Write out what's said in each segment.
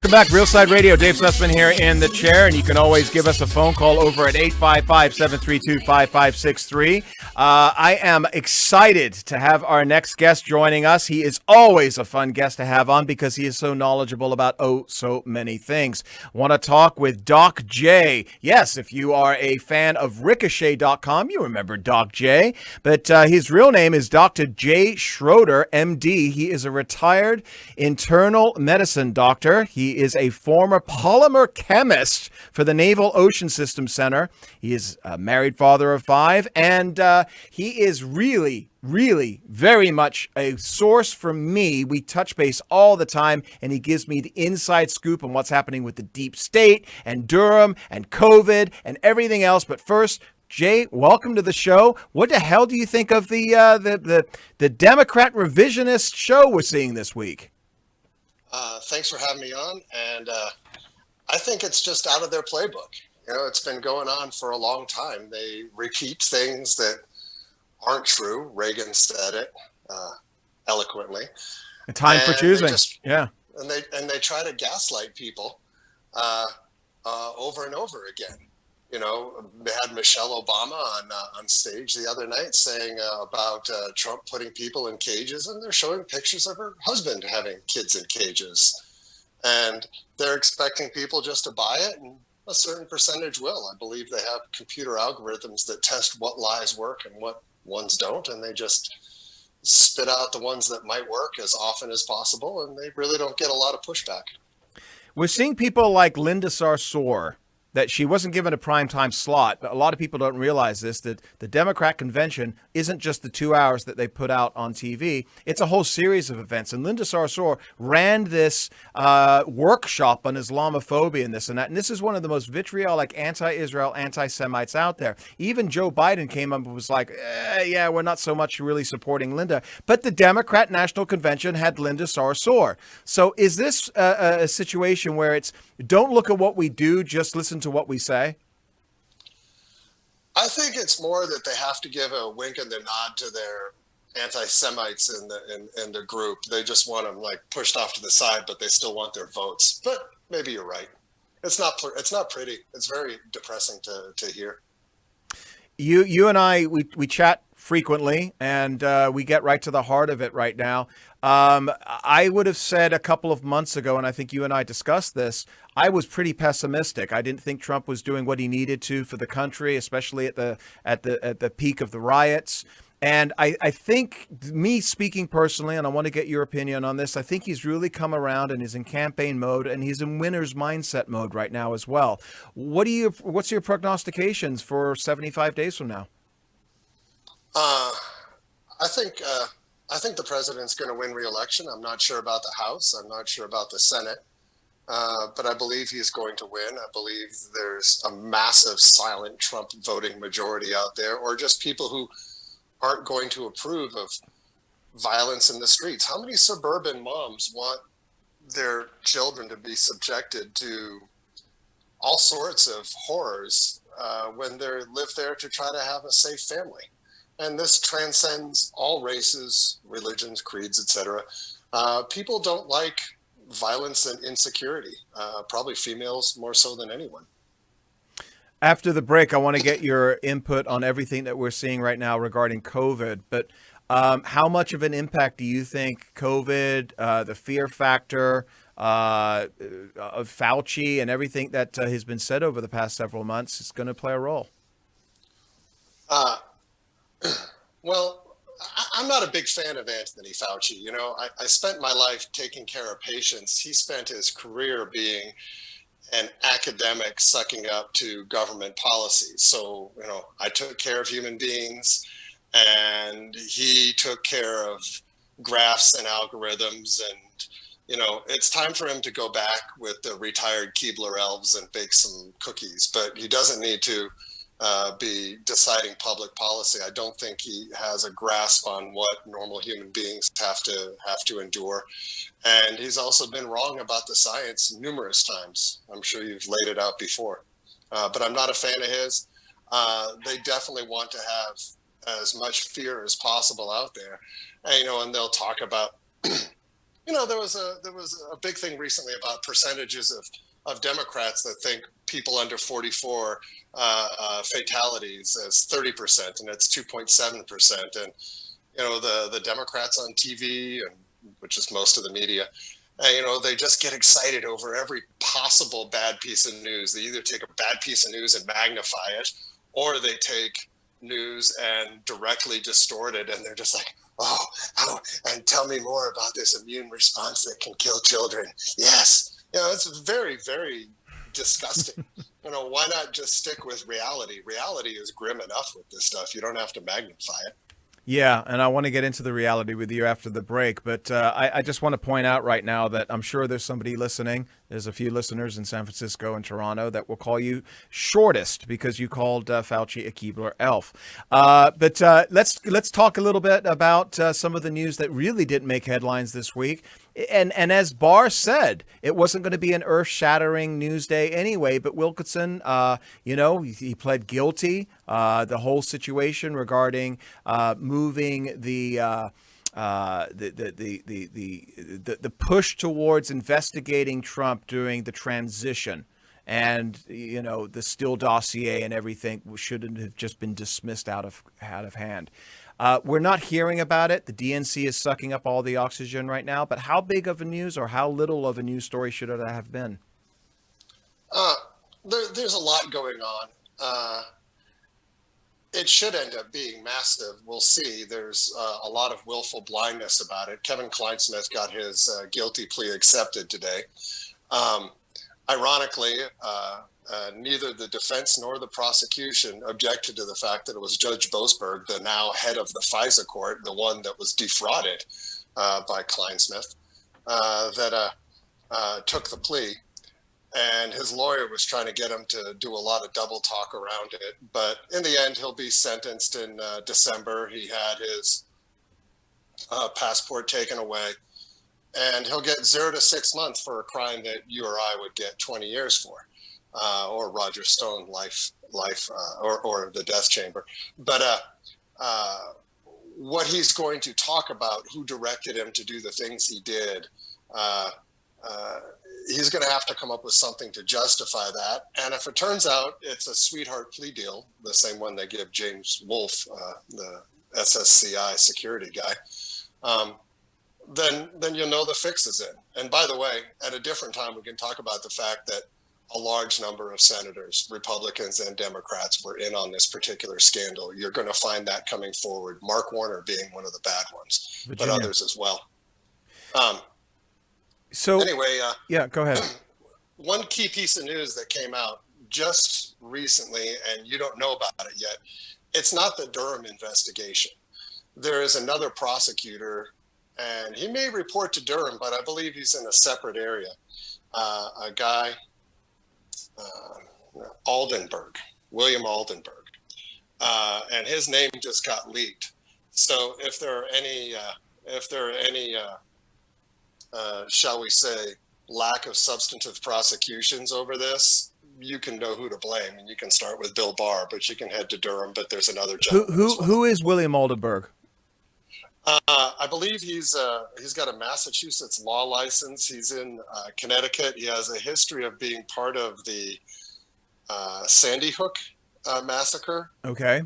Welcome back, Real Side Radio. Dave Sussman here in the chair, and you can always give us a phone call over at 855-732-5563. I am excited to have our next guest joining us. He is always a fun guest to have on because he is so knowledgeable about so many things. Want to talk with Doc J. Yes, if you are a fan of Ricochet.com, you remember Doc J. But his real name is Dr. J. Schroeder, MD. He is a retired internal medicine doctor. He is a former polymer chemist for the Naval Ocean System Center. He is a married father of 5, and he is really very much a source for me. We touch base all the time, and he gives me the inside scoop on what's happening with the deep state and Durham and COVID and everything else. But first, Jay, welcome to the show. What the hell do you think of the Democrat revisionist show we're seeing this week? Thanks for having me on, and I think it's just out of their playbook. You know, it's been going on for a long time. They repeat things that aren't true. Reagan said it eloquently. A time for choosing. And they try to gaslight people over and over again. You know, they had Michelle Obama on stage the other night saying about Trump putting people in cages, and they're showing pictures of her husband having kids in cages. And they're expecting people just to buy it, and a certain percentage will. I believe they have computer algorithms that test what lies work and what ones don't, and they just spit out the ones that might work as often as possible, and they really don't get a lot of pushback. We're seeing people like Linda Sarsour, that she wasn't given a primetime slot, but a lot of people don't realize this, that the Democrat convention isn't just the 2 hours that they put out on TV. It's a whole series of events. And Linda Sarsour ran this workshop on Islamophobia and this and that. And this is one of the most vitriolic anti-Israel, anti-Semites out there. Even Joe Biden came up and was like, yeah, we're not so much really supporting Linda. But the Democrat National Convention had Linda Sarsour. So is this a situation where it's don't look at what we do, just listen to what we say? I think it's more that they have to give a wink and a nod to their anti-Semites in the group. They just want them like pushed off to the side, but they still want their votes. But maybe you're right. It's not pretty. It's very depressing to hear. You and I, we chat frequently, and we get right to the heart of it right now. I would have said a couple of months ago, and I think you and I discussed this, I was pretty pessimistic. I didn't think Trump was doing what he needed to for the country, especially at the peak of the riots. And I think, me speaking personally, and I want to get your opinion on this, I think he's really come around and is in campaign mode, and he's in winner's mindset mode right now as well. What's your prognostications for 75 days from now? I think the president's going to win re-election. I'm not sure about the House. I'm not sure about the Senate. But I believe he's going to win. I believe there's a massive silent Trump voting majority out there, or just people who aren't going to approve of violence in the streets. How many suburban moms want their children to be subjected to all sorts of horrors when they live there to try to have a safe family? And this transcends all races, religions, creeds, etc. People don't like violence and insecurity, probably females more so than anyone. After the break, I want to get your input on everything that we're seeing right now regarding COVID. But how much of an impact do you think COVID, the fear factor of Fauci and everything that has been said over the past several months is going to play a role? Well, I'm not a big fan of Anthony Fauci. You know, I spent my life taking care of patients. He spent his career being an academic sucking up to government policies. So, you know, I took care of human beings, and he took care of graphs and algorithms. And, you know, it's time for him to go back with the retired Keebler elves and bake some cookies, but he doesn't need to be deciding public policy. I don't think he has a grasp on what normal human beings have to endure. And he's also been wrong about the science numerous times. I'm sure you've laid it out before. But I'm not a fan of his. They definitely want to have as much fear as possible out there. And, you know, and they'll talk about, you there was a big thing recently about percentages of Democrats that think people under 44 fatalities as 30%, and it's 2.7%. And the Democrats on TV, and which is most of the media, they just get excited over every possible bad piece of news. They either take a bad piece of news and magnify it, or they take news and directly distort it, and they're just like, oh, and tell me more about this immune response that can kill children. Yes. It's very, very disgusting. Why not just stick with reality? Reality is grim enough with this stuff. You don't have to magnify it. Yeah, and I want to get into the reality with you after the break, but I just want to point out right now that I'm sure there's somebody listening. There's a few listeners in San Francisco and Toronto that will call you shortest because you called Fauci a Keebler elf. But let's talk a little bit about some of the news that really didn't make headlines this week. And as Barr said, it wasn't going to be an earth-shattering news day anyway. But Wilkinson, he pled guilty. The whole situation regarding moving the push towards investigating Trump during the transition, and the Steele dossier and everything shouldn't have just been dismissed out of hand. We're not hearing about it. The DNC is sucking up all the oxygen right now. But how big of a news or how little of a news story should it have been? There's a lot going on. It should end up being massive. We'll see. There's a lot of willful blindness about it. Kevin Kleinsmith got his guilty plea accepted today. Ironically, neither the defense nor the prosecution objected to the fact that it was Judge Boasberg, the now head of the FISA court, the one that was defrauded by Kleinsmith, that took the plea. And his lawyer was trying to get him to do a lot of double talk around it. But in the end, he'll be sentenced in December. He had his passport taken away. And he'll get 0 to 6 months for a crime that you or I would get 20 years for, or Roger Stone life, or the death chamber. But what he's going to talk about, who directed him to do the things he did, he's going to have to come up with something to justify that. And if it turns out it's a sweetheart plea deal, the same one they give James Wolfe, the SSCI security guy, then you'll know the fix is in. And by the way, at a different time, we can talk about the fact that a large number of senators, Republicans and Democrats, were in on this particular scandal. You're going to find that coming forward, Mark Warner being one of the bad ones, Virginia, but others as well. So anyway, yeah, go ahead. One key piece of news that came out just recently, and you don't know about it yet, it's not the Durham investigation. There is another prosecutor, and he may report to Durham, but I believe he's in a separate area. A guy, William Aldenberg, and his name just got leaked. So if there are any shall we say, lack of substantive prosecutions over this, you can know who to blame, and you can start with Bill Barr, but you can head to Durham. But there's another gentleman. Who is William Aldenberg? I believe he's got a Massachusetts law license. He's in Connecticut. He has a history of being part of the Sandy Hook massacre. Okay.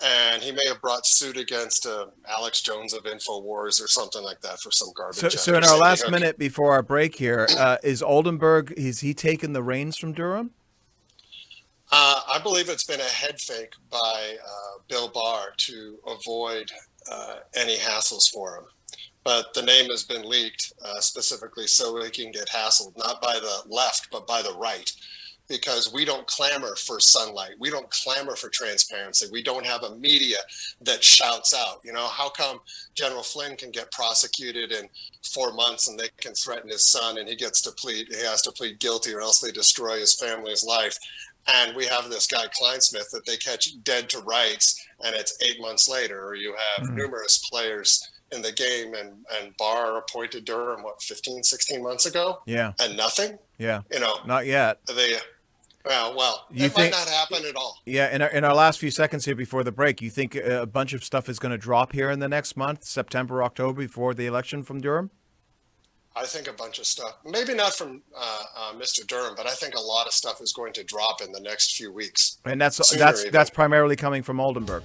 And he may have brought suit against Alex Jones of InfoWars or something like that for some garbage. So in our last minute before our break here, is Oldenburg, is he taken the reins from Durham? I believe it's been a head fake by Bill Barr to avoid any hassles for him. But the name has been leaked specifically so he can get hassled, not by the left, but by the right. Because we don't clamor for sunlight. We don't clamor for transparency. We don't have a media that shouts out. How come General Flynn can get prosecuted in 4 months and they can threaten his son and he has to plead guilty or else they destroy his family's life? And we have this guy Kleinsmith that they catch dead to rights and it's 8 months later, or you have numerous players in the game and Barr appointed Durham, 15, 16 months ago? Yeah. And nothing? Yeah. Not yet. Well, it might not happen at all. Yeah, in our last few seconds here before the break, you think a bunch of stuff is going to drop here in the next month, September, October, before the election from Durham? I think a bunch of stuff, maybe not from Mr. Durham, but I think a lot of stuff is going to drop in the next few weeks. And that's primarily coming from Oldenburg.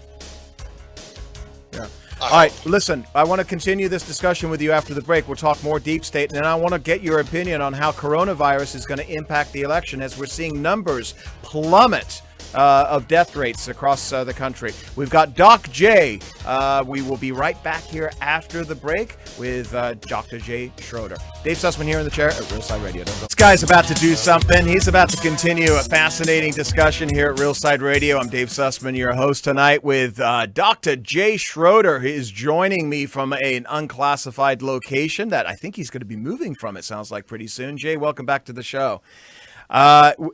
Yeah. All right, listen, I want to continue this discussion with you after the break. We'll talk more deep state, and then I want to get your opinion on how coronavirus is going to impact the election as we're seeing numbers plummet of death rates across the country. We've got Doc J. We will be right back here after the break with Dr. J. Schroeder. Dave Sussman here in the chair at Real Side Radio. This guy's about to do something. He's about to continue a fascinating discussion here at Real Side Radio. I'm Dave Sussman, your host tonight with Dr. J. Schroeder. He is joining me from an unclassified location that I think he's going to be moving from, it sounds like, pretty soon. Jay, welcome back to the show.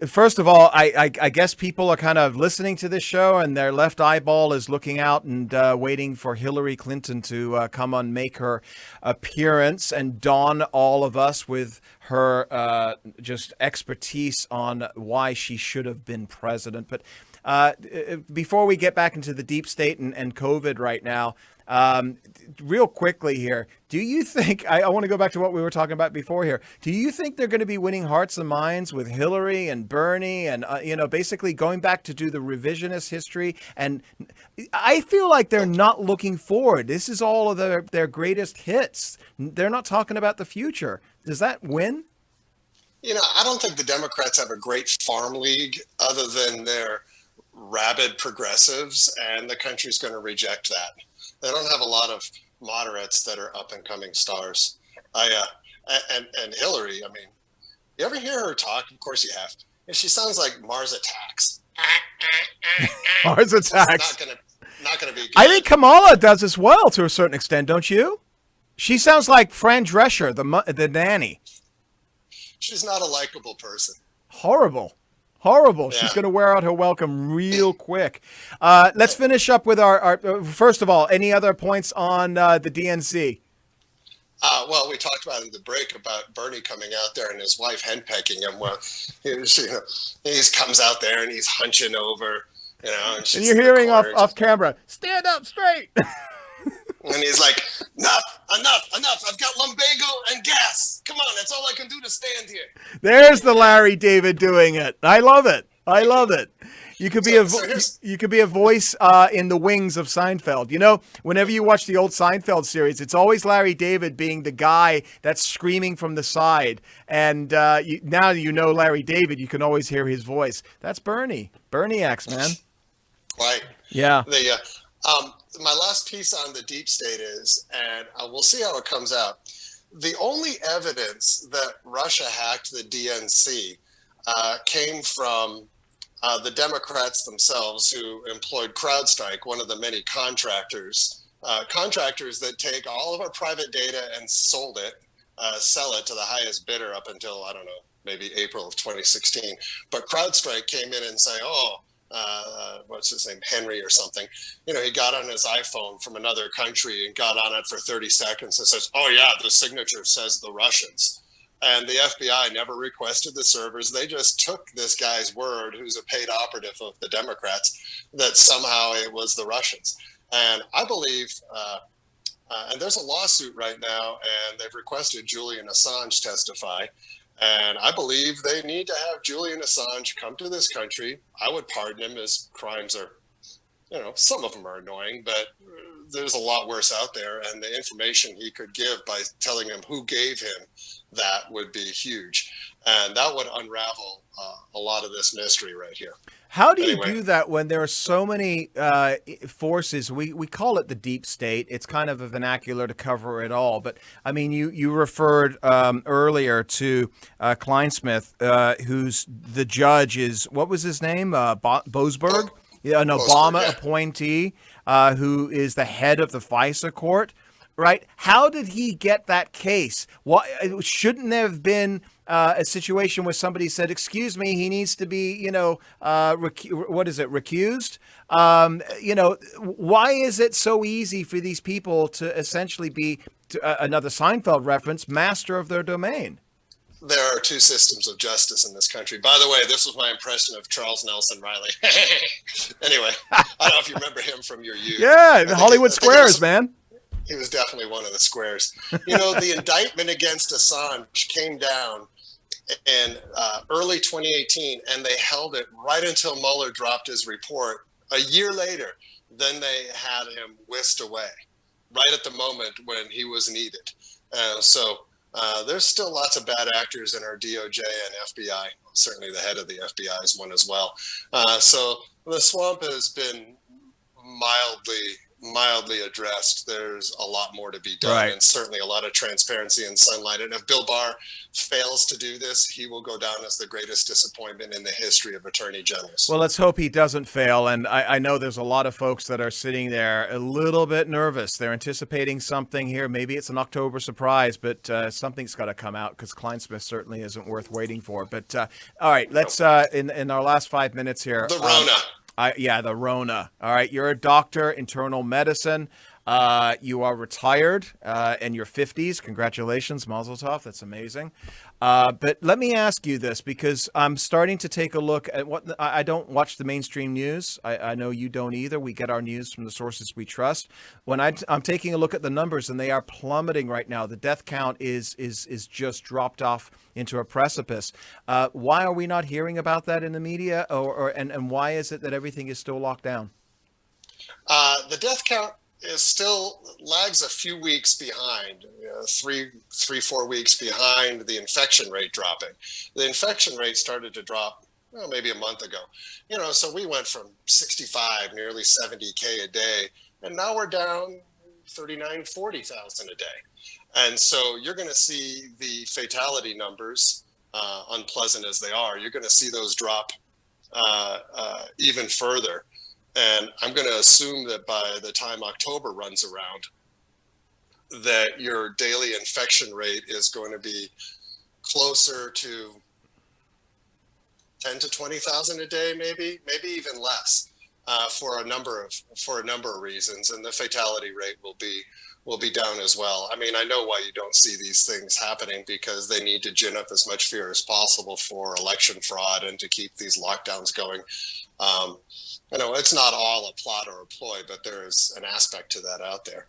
First of all, I guess people are kind of listening to this show and their left eyeball is looking out and waiting for Hillary Clinton to come and make her appearance and dawn all of us with her just expertise on why she should have been president. But before we get back into the deep state and COVID right now, real quickly here, do you think, I want to go back to what we were talking about before here. Do you think they're going to be winning hearts and minds with Hillary and Bernie and, basically going back to do the revisionist history? And I feel like they're not looking forward. This is all of their greatest hits. They're not talking about the future. Does that win? I don't think the Democrats have a great farm league other than their rabid progressives, and the country's going to reject that. They don't have a lot of moderates that are up and coming stars. And Hillary, I mean, you ever hear her talk? Of course you have. And she sounds like Mars Attacks. Mars Attacks. Not gonna be good. I think Kamala does as well to a certain extent, don't you? She sounds like Fran Drescher, the nanny. She's not a likable person. Horrible. Yeah. She's going to wear out her welcome real quick. Let's finish up with our first of all, any other points on the DNC? Well, we talked about in the break about Bernie coming out there and his wife henpecking him. Well, he comes out there and he's hunching over, and you're hearing off camera, stand up straight. And he's like, enough. I've got lumbago and gas. Come on, that's all I can do to stand here. There's the Larry David doing it. I love it. You could be a voice in the wings of Seinfeld. Whenever you watch the old Seinfeld series, it's always Larry David being the guy that's screaming from the side. And now Larry David, you can always hear his voice. That's Bernie. Bernie-X, man. Right. Yeah. My last piece on the deep state is, and we'll see how it comes out, the only evidence that Russia hacked the DNC came from the Democrats themselves, who employed CrowdStrike, one of the many contractors that take all of our private data and sell it to the highest bidder up until, I don't know, maybe April of 2016. But CrowdStrike came in and say, what's his name, Henry or something. He got on his iPhone from another country and got on it for 30 seconds and says, oh yeah, the signature says the Russians. And the FBI never requested the servers. They just took this guy's word, who's a paid operative of the Democrats, that somehow it was the Russians. And I believe, and there's a lawsuit right now, and they've requested Julian Assange testify. And I believe they need to have Julian Assange come to this country. I would pardon him. His crimes are, some of them are annoying, but there's a lot worse out there. And the information he could give by telling him who gave him that would be huge. And that would unravel a lot of this mystery right here. How do you do that when there are so many forces? We call it the deep state. It's kind of a vernacular to cover it all. But I mean, you referred earlier to Kleinsmith, who's the judge is, what was his name? Boasberg? An Obama appointee who is the head of the FISA court. Right? How did he get that case? Shouldn't there have been a situation where somebody said, excuse me, he needs to be, recused? Why is it so easy for these people to essentially be, another Seinfeld reference, master of their domain? There are two systems of justice in this country. By the way, this was my impression of Charles Nelson Riley. Anyway, I don't know if you remember him from your youth. Yeah, the Hollywood Squares, man. He was definitely one of the squares. You know, the indictment against Assange came down in early 2018, and they held it right until Mueller dropped his report. A year later, then they had him whisked away, right at the moment when he was needed. So there's still lots of bad actors in our DOJ and FBI. Certainly the head of the FBI is one as well. So the swamp has been mildly addressed. There's a lot more to be done, Right. and certainly a lot of transparency and sunlight. And if Bill Barr fails to do this, he will go down as the greatest disappointment in the history of attorney generals. Well, let's hope he doesn't fail. And I know there's a lot of folks that are sitting there a little bit nervous. They're anticipating something here. Maybe it's an October surprise, but something's got to come out, because Kleinsmith certainly isn't worth waiting for. But all right, let's in our last 5 minutes here. The Rona. The Rona. All right, you're a doctor, internal medicine. You are retired in your 50s. Congratulations, Mazel Tov. That's amazing. But let me ask you this, because I'm starting to take a look at what I don't watch the mainstream news. I know you don't either. We get our news from the sources we trust. When I'm taking a look at the numbers, and they are plummeting right now. The death count is just dropped off into a precipice. Why are we not hearing about that in the media, and why is it that everything is still locked down? The death count is still lags a few weeks behind, 4 weeks behind the infection rate dropping. The infection rate started to drop, maybe a month ago. So we went from 65, nearly 70K a day, and now we're down 39, 40,000 a day. And so you're going to see the fatality numbers, unpleasant as they are, you're going to see those drop even further. And I'm going to assume that by the time October runs around, that your daily infection rate is going to be closer to 10 to 20,000 a day, maybe even less, for a number of reasons. And the fatality rate will be down as well. I mean, I know why you don't see these things happening, because they need to gin up as much fear as possible for election fraud and to keep these lockdowns going. It's not all a plot or a ploy, but there is an aspect to that out there.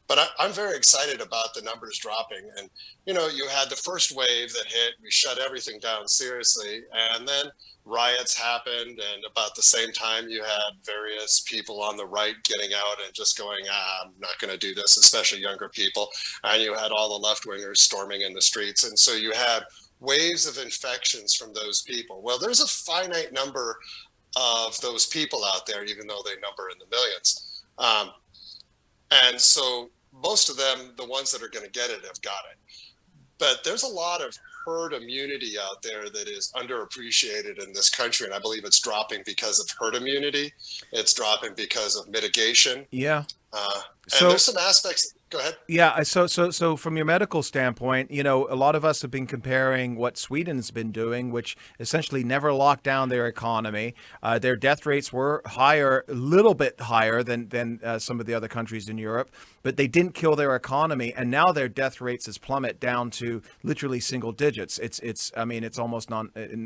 But I'm very excited about the numbers dropping. And, you had the first wave that hit, we shut everything down seriously, and then riots happened. And about the same time, you had various people on the right getting out and just going, I'm not going to do this, especially younger people. And you had all the left-wingers storming in the streets. And so you had waves of infections from those people. Well, there's a finite number of those people out there, even though they number in the millions. And so most of them, the ones that are going to get it, have got it. But there's a lot of herd immunity out there that is underappreciated in this country. And I believe it's dropping because of herd immunity. It's dropping because of mitigation. Yeah. And there's some aspects. Go ahead. Yeah. So from your medical standpoint, a lot of us have been comparing what Sweden's been doing, which essentially never locked down their economy. Their death rates were higher, a little bit higher than some of the other countries in Europe, but they didn't kill their economy. And now their death rates has plummeted down to literally single digits. It's almost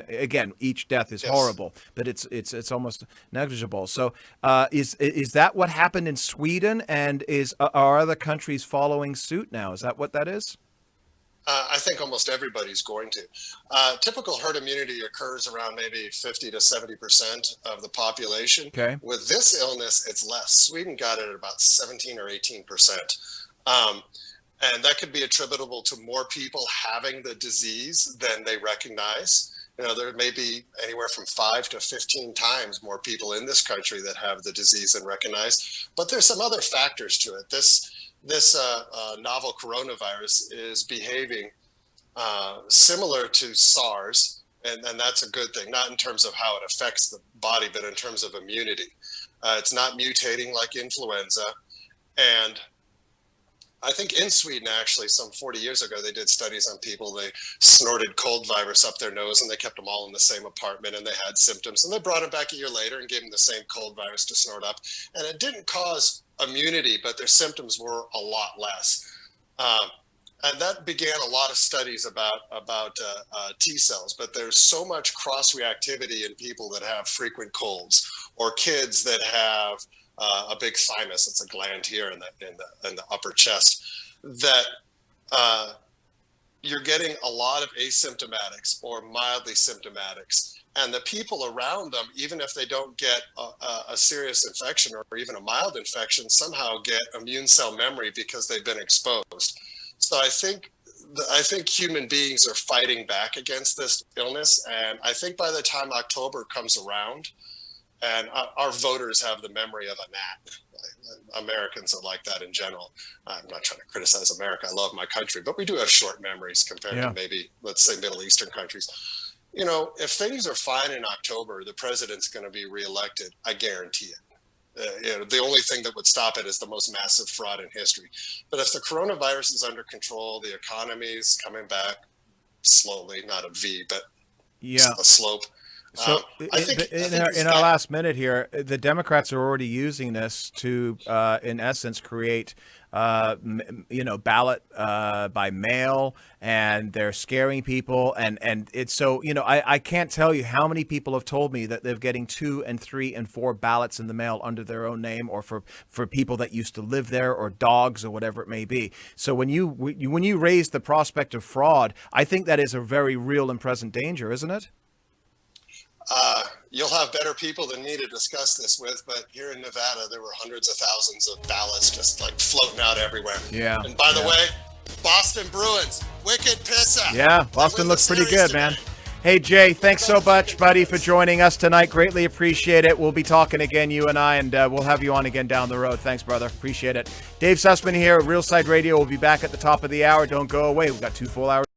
again, each death is horrible, but it's almost negligible. So is that what happened in Sweden, and are other countries following suit now? Is that what that is? I think almost everybody's going to. Typical herd immunity occurs around maybe 50 to 70% of the population. Okay. With this illness, it's less. Sweden got it at about 17 or 18%. And that could be attributable to more people having the disease than they recognize. There may be anywhere from 5 to 15 times more people in this country that have the disease than recognize. But there's some other factors to it. This novel coronavirus is behaving similar to SARS, and that's a good thing, not in terms of how it affects the body, but in terms of immunity. It's not mutating like influenza. And I think in Sweden, actually, some 40 years ago, they did studies on people. They snorted cold virus up their nose, and they kept them all in the same apartment, and they had symptoms. And they brought them back a year later and gave them the same cold virus to snort up. And it didn't cause immunity, but their symptoms were a lot less. And that began a lot of studies about T cells. But there's so much cross-reactivity in people that have frequent colds, or kids that have a big thymus. It's a gland here in the upper chest. That you're getting a lot of asymptomatics or mildly symptomatics. And the people around them, even if they don't get a serious infection or even a mild infection, somehow get immune cell memory because they've been exposed. So I think human beings are fighting back against this illness. And I think by the time October comes around, and our voters have the memory of a gnat. Americans are like that in general. I'm not trying to criticize America. I love my country, but we do have short memories compared to maybe, let's say, Middle Eastern countries. You know, if things are fine in October, the president's going to be reelected. I guarantee it. You know, the only thing that would stop it is the most massive fraud in history. But if the coronavirus is under control, the economy is coming back slowly, not a V, but a slope. So in our last minute here, the Democrats are already using this to, in essence, create, ballot by mail, and they're scaring people. And it's so, I can't tell you how many people have told me that they're getting 2 and 3 and 4 ballots in the mail under their own name, or for people that used to live there, or dogs, or whatever it may be. So when you raise the prospect of fraud, I think that is a very real and present danger, isn't it? You'll have better people than me to discuss this with, but here in Nevada, there were hundreds of thousands of ballots just like floating out everywhere. Yeah. And by the way, Boston Bruins, wicked pisser. Yeah, Boston looks pretty good, man. Hey, Jay, thanks so much, buddy, for joining us tonight. Greatly appreciate it. We'll be talking again, you and I, and we'll have you on again down the road. Thanks, brother. Appreciate it. Dave Sussman here at Real Side Radio. We'll be back at the top of the hour. Don't go away. We've got 2 full hours.